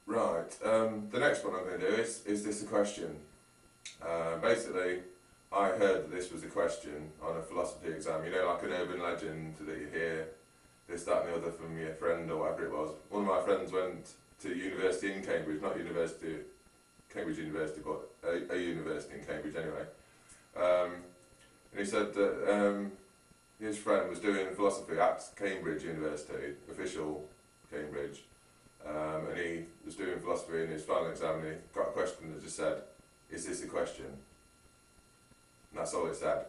Right, the next one I'm going to do is this a question? Basically, I heard that this was a question on a philosophy exam, you know, like an urban legend that you hear this, that and the other from your friend or whatever it was. One of my friends went to university in Cambridge, not university, Cambridge University, but a university in Cambridge anyway. And he said that his friend was doing philosophy at Cambridge University, official Cambridge, and he was doing philosophy in his final exam and he got a question that just said, "Is this a question?" And that's all it said.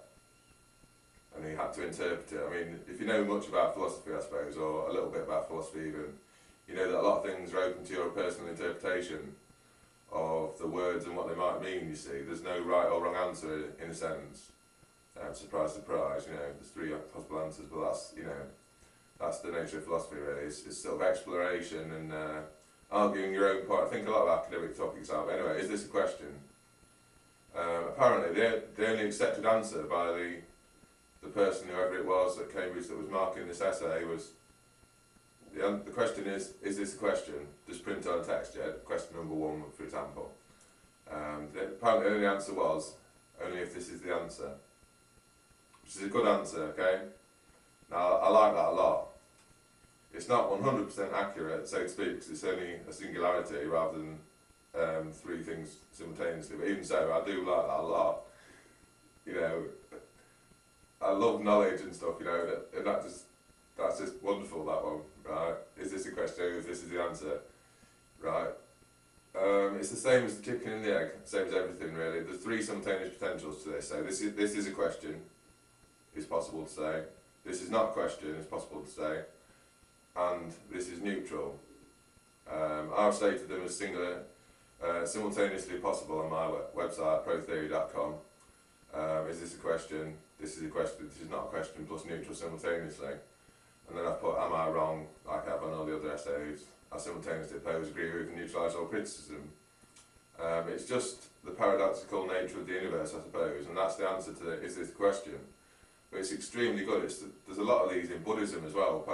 And he had to interpret it. I mean, if you know much about philosophy, I suppose, or a little bit about philosophy even, you know that a lot of things are open to your personal interpretation of the words and what they might mean, you see. There's no right or wrong answer in a sense. Surprise, surprise, you know, there's three possible answers, but that's, you know, that's the nature of philosophy really. It's sort of exploration and arguing your own point. I think a lot of academic topics are, but anyway, is this a question? Apparently the only accepted answer by the person, whoever it was at Cambridge that was marking this essay was, the question is this a question? Just print on text, yeah? Question number 1, for example. Apparently the only answer was, only if this is the answer. Which is a good answer, okay? Now, I like that a lot. It's not 100% accurate, so to speak, because it's only a singularity rather than 3 things simultaneously. But even so, I do like that a lot. You know, I love knowledge and stuff, you know, and that's just wonderful, that one, right? Is this a question? If this is the answer, right? It's the same as the chicken and the egg, same as everything really. There's 3 simultaneous potentials to this. So this is a question, it's possible to say. This is not a question, it's possible to say. And this is neutral. I've stated them as singular, simultaneously possible on my website, protheory.com. Is this a question? This is a question. This is not a question plus neutral simultaneously. And then I've put, am I wrong, like I have on all the other essays. I simultaneously oppose, agree with, neutralise all criticism. It's just the paradoxical nature of the universe, I suppose, and that's the answer to the, is this a question? But it's extremely good. There's a lot of these in Buddhism as well.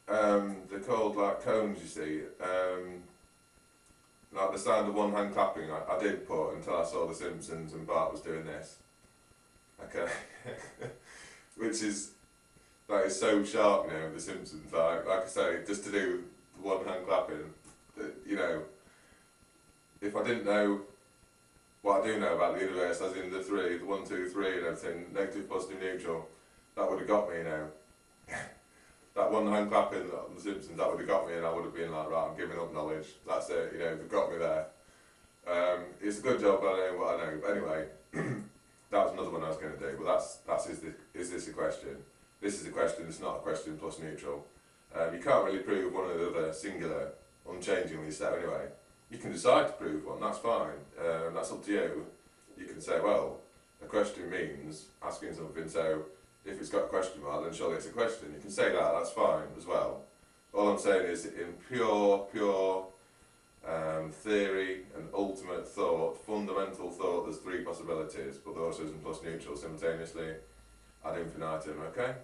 They're called like koans, you see. Like the sound of one hand clapping, I did put until I saw The Simpsons and Bart was doing this. Okay. Which is, that is so sharp, you know, The Simpsons. Like I say, just to do the one hand clapping, you know, if I didn't know what I do know about the universe, as in the 3, the 1, 2, 3 and everything, negative, positive, neutral, that would have got me, you know. That one hand clapping on The Simpsons, that would have got me, and I would have been like, right, I'm giving up knowledge. That's it, you know, they've got me there. It's a good job, I know what I know. But anyway, that was another one I was going to do. But that's is this a question? This is a question. It's not a question plus neutral. You can't really prove one or the other singular, unchangingly so. Anyway, you can decide to prove one. That's fine. That's up to you. You can say, well, a question means asking something. So if it's got a question mark, then surely it's a question. You can say that. That's fine as well. All I'm saying is, in pure theory and ultimate thought, fundamental thought, there's 3 possibilities, but there also isn't plus neutral simultaneously ad infinitum, okay?